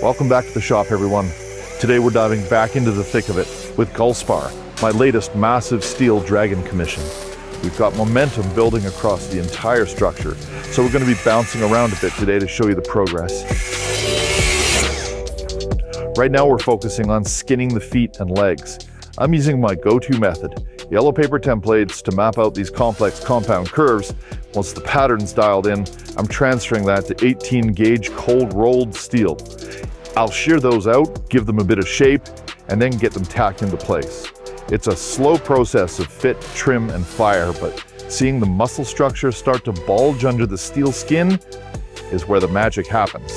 Welcome back to the shop, everyone. Today we're diving back into the thick of it with Golspar, my latest massive steel dragon commission. We've got momentum building across the entire structure, so we're going to be bouncing around a bit today to show you the progress. Right now we're focusing on skinning the feet and legs. I'm using my go-to method, yellow paper templates, to map out these complex compound curves. Once the pattern's dialed in, I'm transferring that to 18 gauge cold rolled steel. I'll shear those out, give them a bit of shape, and then get them tacked into place. It's a slow process of fit, trim, and fire, but seeing the muscle structure start to bulge under the steel skin is where the magic happens.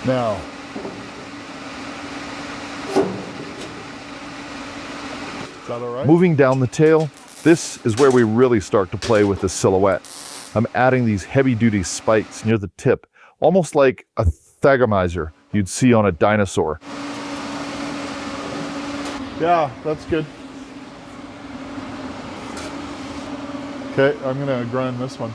Now, is that all right? Moving down the tail, this is where we really start to play with the silhouette. I'm adding these heavy-duty spikes near the tip, almost like a thagomizer you'd see on a dinosaur. Yeah, that's good. Okay, I'm gonna grind this one.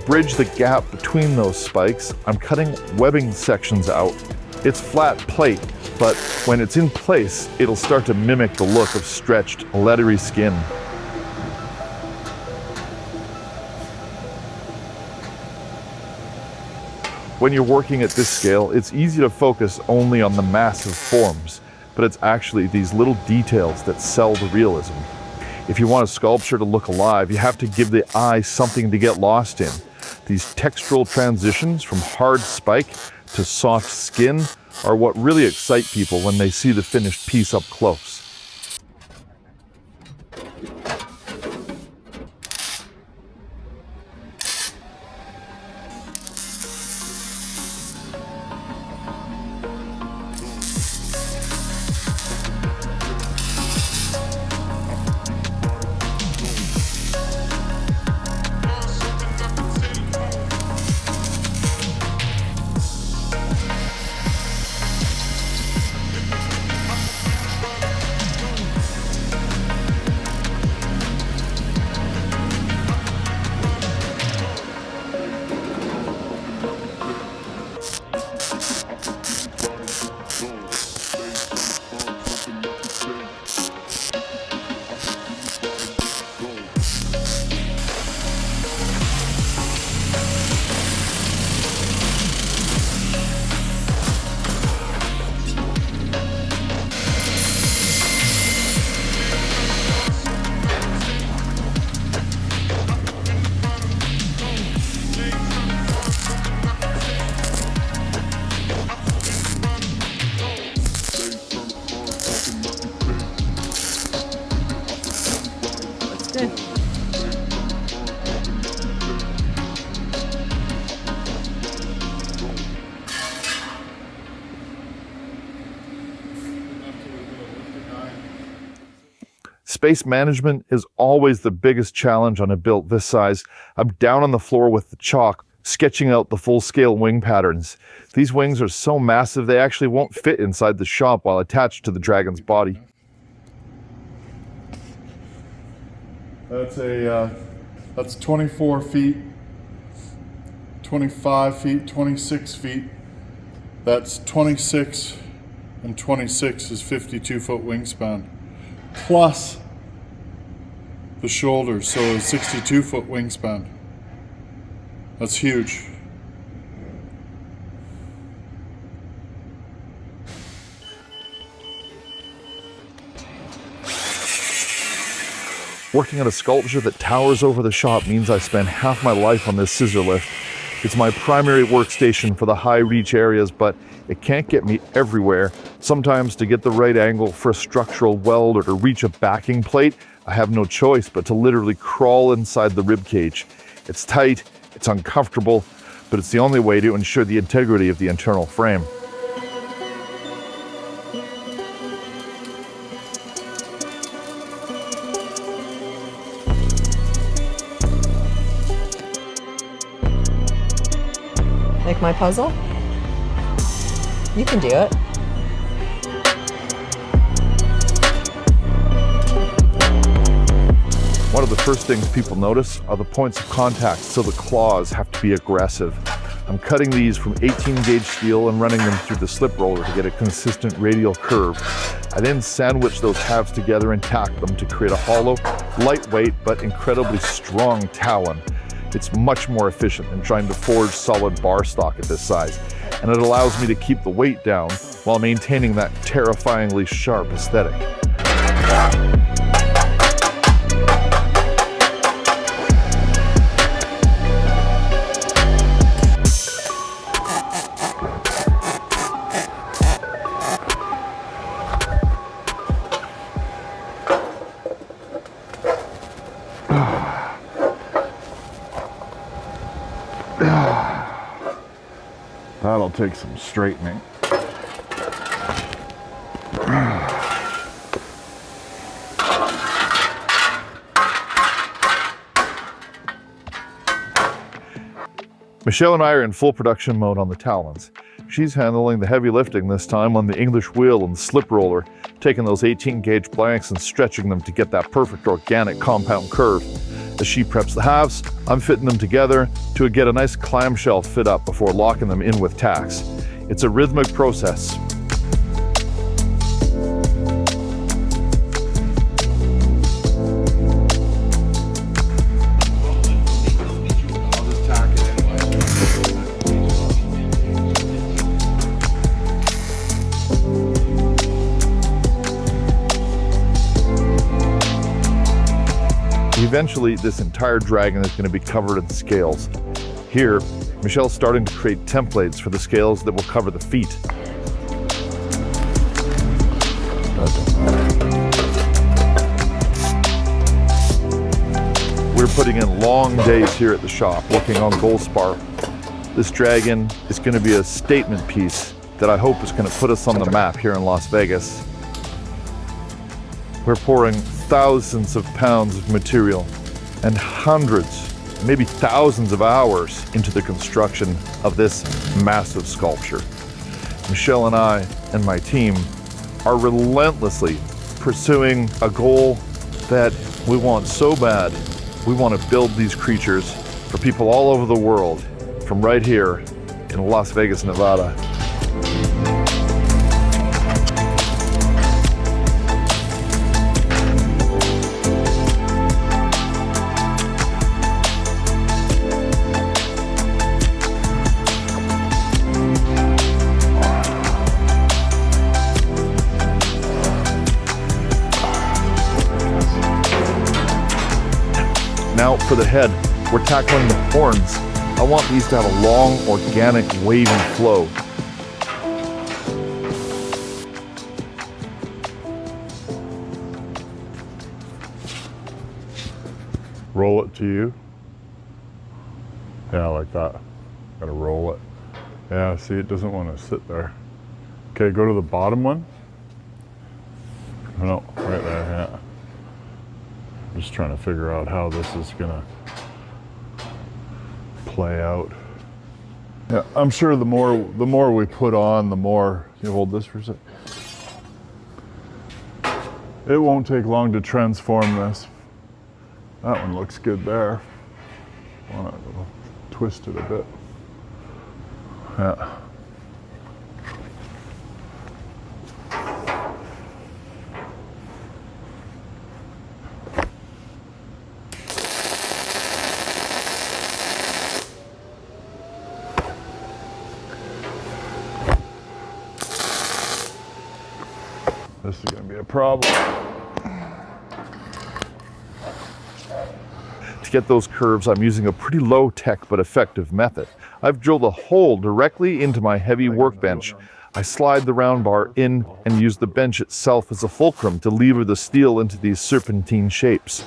Bridge the gap between those spikes, I'm cutting webbing sections out. It's flat plate, but when it's in place, it'll start to mimic the look of stretched, leathery skin. When you're working at this scale, it's easy to focus only on the massive forms, but it's actually these little details that sell the realism. If you want a sculpture to look alive, you have to give the eye something to get lost in. These textural transitions from hard spike to soft skin are what really excite people when they see the finished piece up close. Space management is always the biggest challenge on a build this size. I'm down on the floor with the chalk, sketching out the full-scale wing patterns. These wings are so massive they actually won't fit inside the shop while attached to the dragon's body. That's 24 feet, 25 feet, 26 feet. That's 26 and 26 is 52-foot wingspan. Plus the shoulders, so a 62-foot wingspan. That's huge. Working on a sculpture that towers over the shop means I spend half my life on this scissor lift. It's my primary workstation for the high reach areas, but it can't get me everywhere. Sometimes to get the right angle for a structural weld or to reach a backing plate, I have no choice but to literally crawl inside the rib cage. It's tight, it's uncomfortable, but it's the only way to ensure the integrity of the internal frame. Like my puzzle? You can do it. One of the first things people notice are the points of contact, so the claws have to be aggressive. I'm cutting these from 18 gauge steel and running them through the slip roller to get a consistent radial curve. I then sandwich those halves together and tack them to create a hollow, lightweight, but incredibly strong talon. It's much more efficient than trying to forge solid bar stock at this size, and it allows me to keep the weight down while maintaining that terrifyingly sharp aesthetic. That'll take some straightening. Michelle and I are in full production mode on the talons. She's handling the heavy lifting this time on the English wheel and slip roller, taking those 18 gauge blanks and stretching them to get that perfect organic compound curve. As she preps the halves, I'm fitting them together to get a nice clamshell fit up before locking them in with tacks. It's a rhythmic process. Eventually, this entire dragon is going to be covered in scales. Here, Michelle's starting to create templates for the scales that will cover the feet. We're putting in long days here at the shop working on Golspar. This dragon is going to be a statement piece that I hope is going to put us on the map here in Las Vegas. We're pouring thousands of pounds of material and hundreds, maybe thousands of hours into the construction of this massive sculpture. Michelle and I and my team are relentlessly pursuing a goal that we want so bad. We want to build these creatures for people all over the world, from right here in Las Vegas, Nevada. Now for the head, we're tackling the horns. I want these to have a long, organic, wavy flow. Roll it to you. Yeah, like that. Gotta roll it. Yeah, see, it doesn't want to sit there. Okay, go to the bottom one. No, right there, yeah. Just trying to figure out how this is gonna play out. Yeah, I'm sure the more we put on, the more, you hold this for a sec. It won't take long to transform this. That one looks good there. Want to twist it a bit. Yeah. This is going to be a problem. get those curves, I'm using a pretty low-tech but effective method. I've drilled a hole directly into my heavy workbench. I slide the round bar in and use the bench itself as a fulcrum to lever the steel into these serpentine shapes.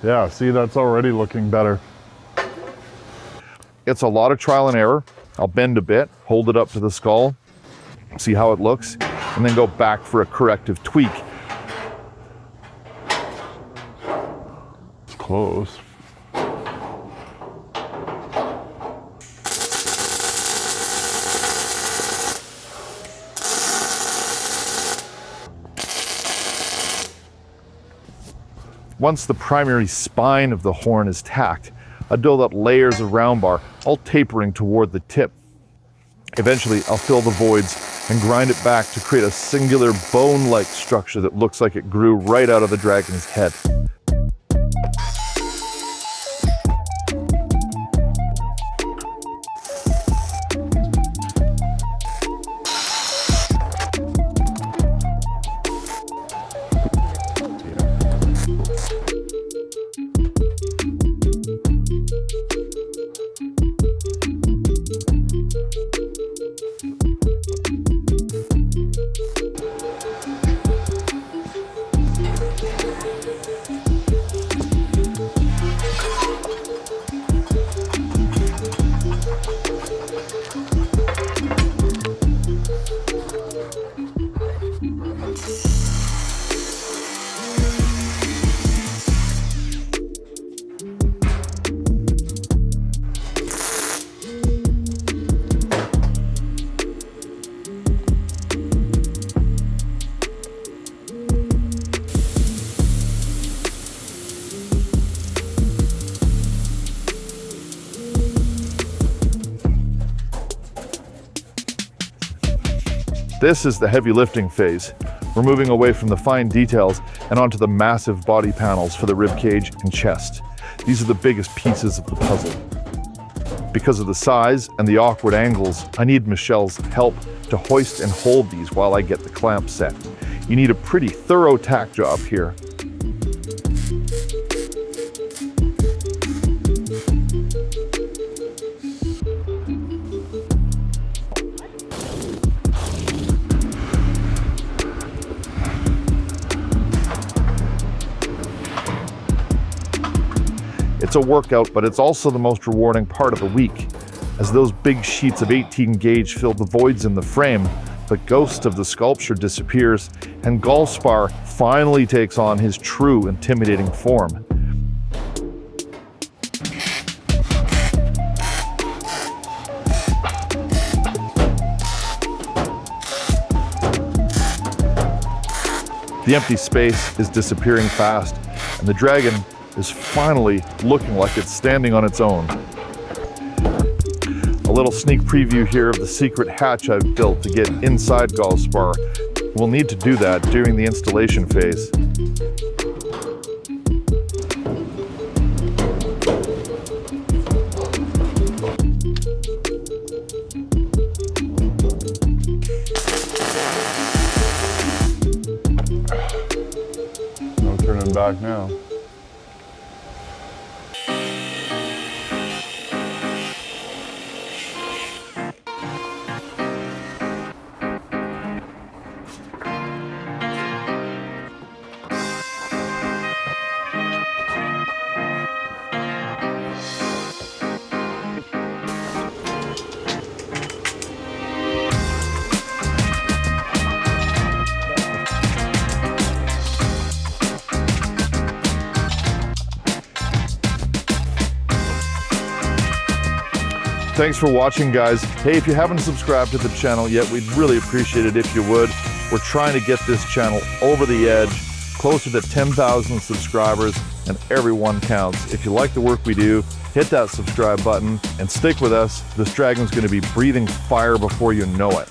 Yeah, see, that's already looking better. It's a lot of trial and error. I'll bend a bit, hold it up to the skull, see how it looks, and then go back for a corrective tweak. It's close. Once the primary spine of the horn is tacked, I build up layers of round bar, all tapering toward the tip. Eventually, I'll fill the voids and grind it back to create a singular bone-like structure that looks like it grew right out of the dragon's head. This is the heavy lifting phase. We're moving away from the fine details and onto the massive body panels for the rib cage and chest. These are the biggest pieces of the puzzle. Because of the size and the awkward angles, I need Michelle's help to hoist and hold these while I get the clamp set. You need a pretty thorough tack job here. It's a workout, but it's also the most rewarding part of the week, as those big sheets of 18 gauge fill the voids in the frame, the ghost of the sculpture disappears, and Golspar finally takes on his true intimidating form. The empty space is disappearing fast, and the dragon is finally looking like it's standing on its own. A little sneak preview here of the secret hatch I've built to get inside Golspar. We'll need to do that during the installation phase. No turning back now. Thanks for watching, guys. Hey, if you haven't subscribed to the channel yet, we'd really appreciate it if you would. We're trying to get this channel over the edge, closer to 10,000 subscribers, and everyone counts. If you like the work we do, hit that subscribe button and stick with us. This dragon's going to be breathing fire before you know it.